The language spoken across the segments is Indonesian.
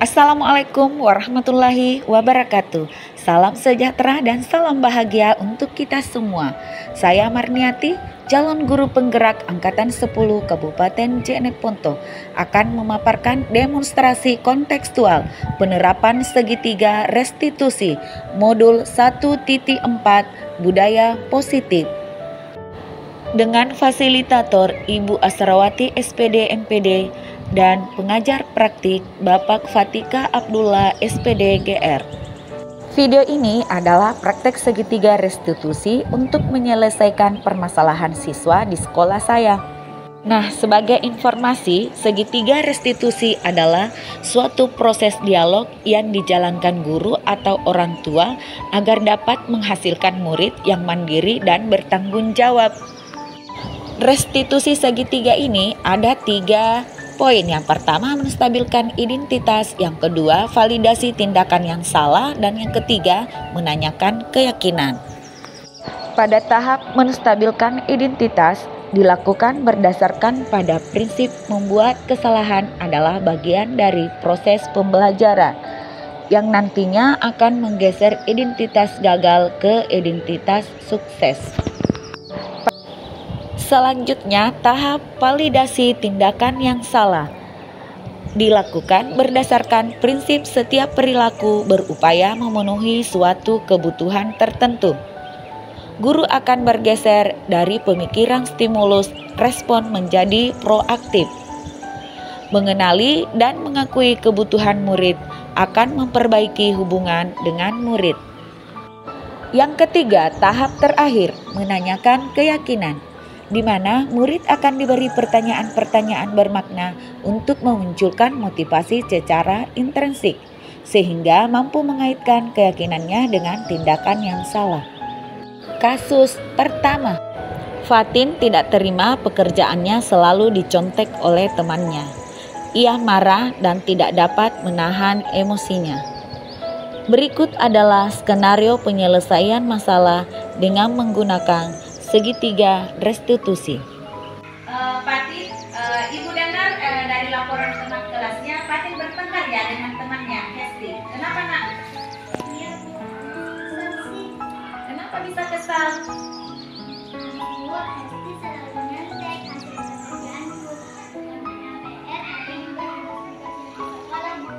Assalamualaikum warahmatullahi wabarakatuh. Salam sejahtera dan salam bahagia untuk kita semua. Saya Marniati, calon guru penggerak Angkatan 10 Kabupaten Jeneponto, akan memaparkan demonstrasi kontekstual penerapan segitiga restitusi modul 1.4 budaya positif. Dengan fasilitator Ibu Asrawati SPD MPD dan pengajar praktik Bapak Fatika Abdullah SPD GR. Video ini adalah praktek segitiga restitusi untuk menyelesaikan permasalahan siswa di sekolah saya. Nah, sebagai informasi, segitiga restitusi adalah suatu proses dialog yang dijalankan guru atau orang tua agar dapat menghasilkan murid yang mandiri dan bertanggung jawab. Restitusi segitiga ini ada 3 poin. Yang pertama, menstabilkan identitas. Yang kedua, validasi tindakan yang salah. Dan yang ketiga, menanyakan keyakinan. Pada tahap menstabilkan identitas, dilakukan berdasarkan pada prinsip membuat kesalahan adalah bagian dari proses pembelajaran yang nantinya akan menggeser identitas gagal ke identitas sukses. Selanjutnya, tahap validasi tindakan yang salah dilakukan berdasarkan prinsip setiap perilaku berupaya memenuhi suatu kebutuhan tertentu. Guru akan bergeser dari pemikiran stimulus respon menjadi proaktif. Mengenali dan mengakui kebutuhan murid akan memperbaiki hubungan dengan murid. Yang ketiga, tahap terakhir, menanyakan keyakinan, di mana murid akan diberi pertanyaan-pertanyaan bermakna untuk memunculkan motivasi secara intrinsik, sehingga mampu mengaitkan keyakinannya dengan tindakan yang salah. Kasus pertama, Fatin tidak terima pekerjaannya selalu dicontek oleh temannya. Ia marah dan tidak dapat menahan emosinya. Berikut adalah skenario penyelesaian masalah dengan menggunakan segitiga restitusi. Fatin, Ibu dengar dari laporan teman kelasnya, Fatin bertengkar ya dengan temannya, Hesti. Kenapa nak? Iya Bu, kesal sih. Kenapa bisa kesal? Bu, Hesti selalu nyontek hasil pekerjaanku. Namanya PR, ada juga harus dikasih ke sekolah Bu.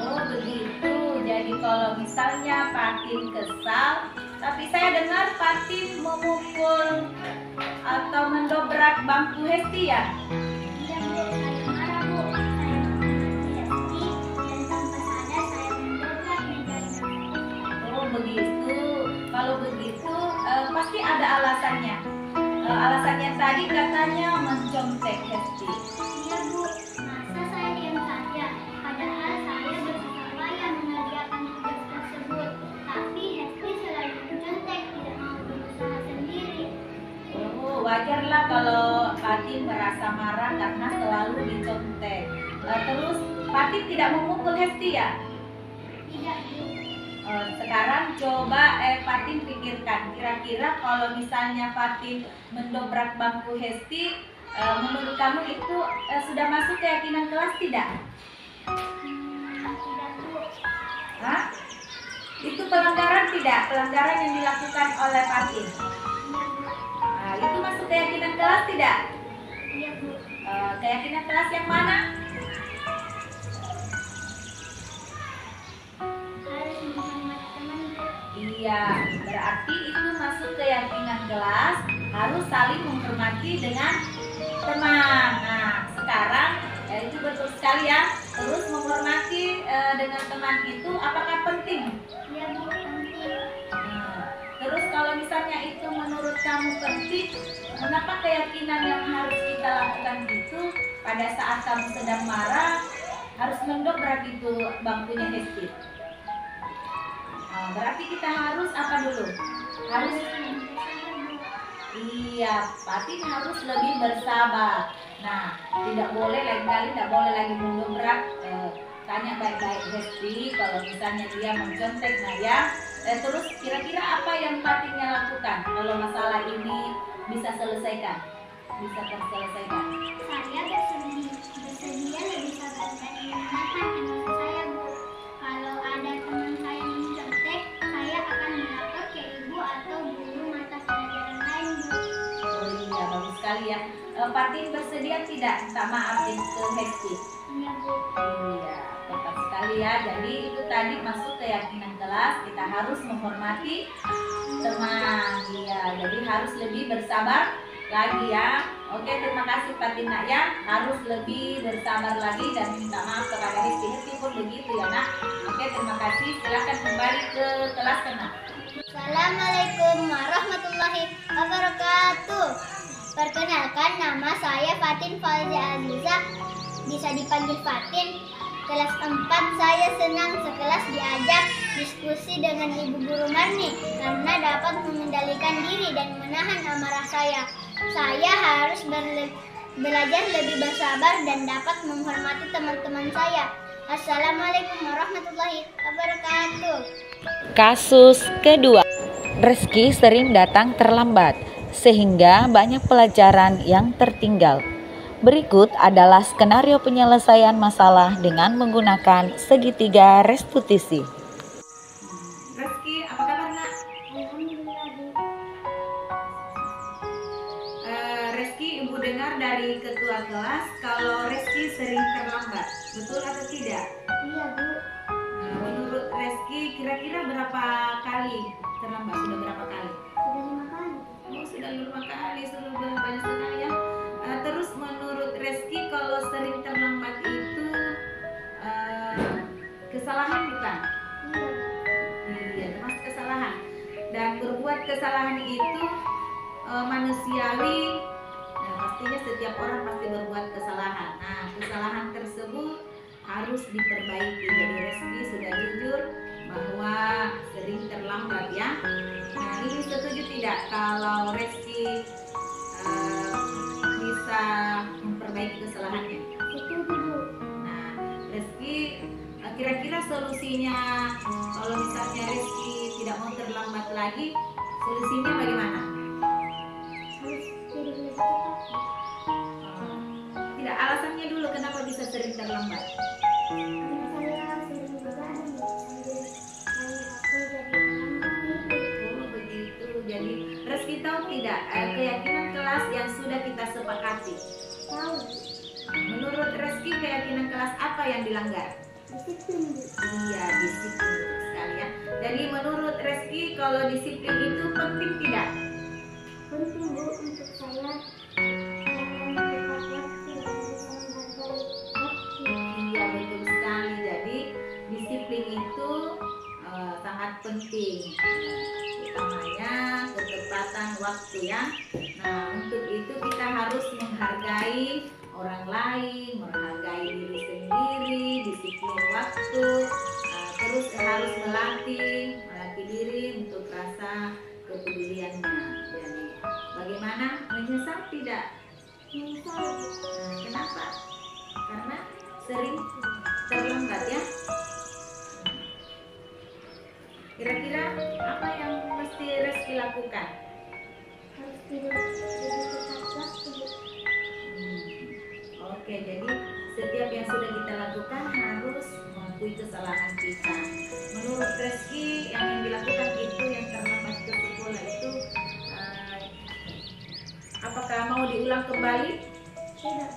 Oh begitu, jadi kalau misalnya Fatin kesal, tapi saya dengar Fatin memukul atau mendobrak bangku Hesti ya? Iya Bu, saya marah Bu. Saya memaki Hesti dan tanpa sadar saya mendobrak mejanya. Oh begitu, kalau begitu pasti ada alasannya. Alasannya tadi katanya mencontek Hesti. Iya Bu, masa saya diam saja? Padahal saya berusaha payah mengerjakan tugas tersebut. Tapi Hesti selalu mencontek, tidak mau berusaha sendiri. Oh, wajarlah kalau Fatin merasa marah karena selalu dicontek. Terus Fatin tidak memukul Hesti ya? Tidak Bu. Sekarang coba Fatin pikirkan, kira-kira kalau misalnya Fatin mendobrak bangku Hesti, menurut kamu itu sudah masuk keyakinan kelas tidak? Tidak Bu. Hah? Itu pelanggaran tidak? Pelanggaran yang dilakukan oleh Fatin. Nah, itu masuk keyakinan kelas tidak? Iya Bu. Keyakinan kelas yang mana? Harus menghormati teman Bu. Iya, berarti itu masuk keyakinan kelas, harus saling menghormati dengan teman. Nah, sekarang itu betul sekali ya. Terus menghormati dengan teman itu apakah penting? Iya Bu, penting. Nah, terus kalau misalnya itu menurut kamu penting, kenapa keyakinan yang harus kita lakukan itu pada saat kamu sedang marah harus mendobrak itu bangkunya Hesti? Nah, berarti kita harus apa dulu? Harus iya, Fatin harus lebih bersabar. Nah, tidak boleh lain kali tidak boleh lagi mendobrak. Tanya baik-baik Hesti kalau misalnya dia mencontek, nah ya. Terus kira-kira apa yang Fatinnya lakukan kalau masalah ini bisa terselesaikan? Saya bersedia lebih sabar dan menyenangkan emosi ya. Fatin bersedia tidak minta maaf ke Hesti? Iya, Bu. Iya, tepat sekali ya. Jadi itu tadi masuk keyakinan kelas, kita harus menghormati teman. Iya, jadi harus lebih bersabar lagi ya. Oke, terima kasih Fatina ya. Harus lebih bersabar lagi dan minta maaf kepada Hesti. Hesti pun begitu ya nak. Oke, terima kasih. Silakan kembali ke kelas Nak. Assalamualaikum warahmatullahi wabarakatuh. Perkenalkan, nama saya Fatin Fauzia Aziza, bisa dipanggil Fatin. Kelas 4, saya senang sekelas diajak diskusi dengan Ibu Guru Marni karena dapat mengendalikan diri dan menahan amarah saya. Saya harus belajar lebih bersabar dan dapat menghormati teman-teman saya. Assalamualaikum warahmatullahi wabarakatuh. Kasus kedua, Reski sering datang terlambat sehingga banyak pelajaran yang tertinggal. Berikut adalah skenario penyelesaian masalah dengan menggunakan segitiga restitusi. Reski, apa kabar nak? Alhamdulillah, Bu. Reski, ibu dengar dari ketua kelas kalau Reski sering terlambat. Betul atau tidak? Iya, Bu. Menurut Reski, kira-kira berapa kali terlambat? Sudah berapa kali? Sudah 5 kali. Oh, sudah 5 kali, sudah banyak sekali ya. Terus menurut Reski, kalau sering terlambat itu kesalahan bukan? Iya. Iya, termasuk kesalahan. Dan berbuat kesalahan itu manusiawi. Nah, pastinya setiap orang pasti berbuat kesalahan. Nah, kesalahan tersebut harus diperbaiki. Jadi Reski sudah jujur bahwa sering terlambat ya. Nah, ini setuju tidak kalau Reski bisa memperbaiki kesalahannya? Setuju, Bu. Nah, Reski kira-kira solusinya kalau misalnya Reski tidak mau terlambat lagi, solusinya bagaimana? Harus jadi lebih cepat. Tidak, alasannya dulu kenapa bisa sering terlambat? Karena saya sering begadang, Bu. Saya aku jadi terlambat tidur. Oh begitu. Jadi Reski tahu tidak keyakinan kelas yang sudah kita sepakati? Tahu, Menurut Reski keyakinan kelas apa yang dilanggar? disiplin, Bu. Iya, disiplin betul sekali ya. Jadi menurut Reski kalau disiplin itu penting tidak? Penting, Bu, untuk saya dalam tepat waktu dan bisa menghargai waktu. Iya betul sekali. Jadi disiplin itu sangat penting, utamanya ketepatan waktu ya. Nah untuk itu kita harus menghargai orang lain, menghargai diri sendiri, disiplin waktu, terus harus melatih diri untuk rasa kepeduliannya. Jadi bagaimana, menyesal tidak? Menyesal, Bu. Kenapa? Karena sering terlambat ya. Kira-kira apa yang mesti Reski lakukan? Harus tidur lebih tepat waktu, Bu. Oke, jadi setiap yang sudah kita lakukan harus mengakui kesalahan kita. Menurut Reski yang dilakukan itu yang terlambat ke sekolah itu apakah mau diulang kembali? Tidak.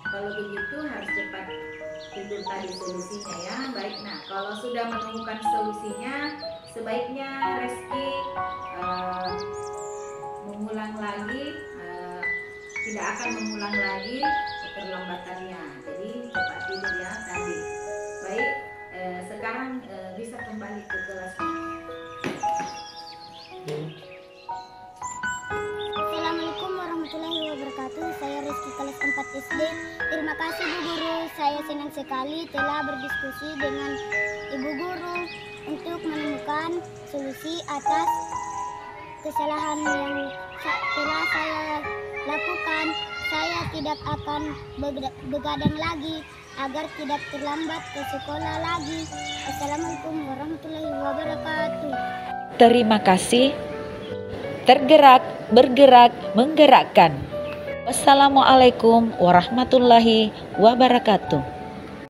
Kalau begitu harus cepat tidur tadi solusinya ya. Baik, nah kalau sudah menemukan solusinya, sebaiknya Reski mengulang lagi, tidak akan mengulang lagi keterlambatannya. Jadi cepat tidur ya tadi. Baik, sekarang bisa kembali ke kelas. Assalamualaikum warahmatullahi wabarakatuh. Saya Rizky kelas 4 SD. Terima kasih Bu Guru. Saya senang sekali telah berdiskusi dengan Ibu Guru untuk menemukan solusi atas kesalahan yang telah saya lakukan. Saya tidak akan begadang lagi agar tidak terlambat ke sekolah lagi. Assalamualaikum warahmatullahi wabarakatuh. Terima kasih. Tergerak, bergerak, menggerakkan. Wassalamualaikum warahmatullahi wabarakatuh.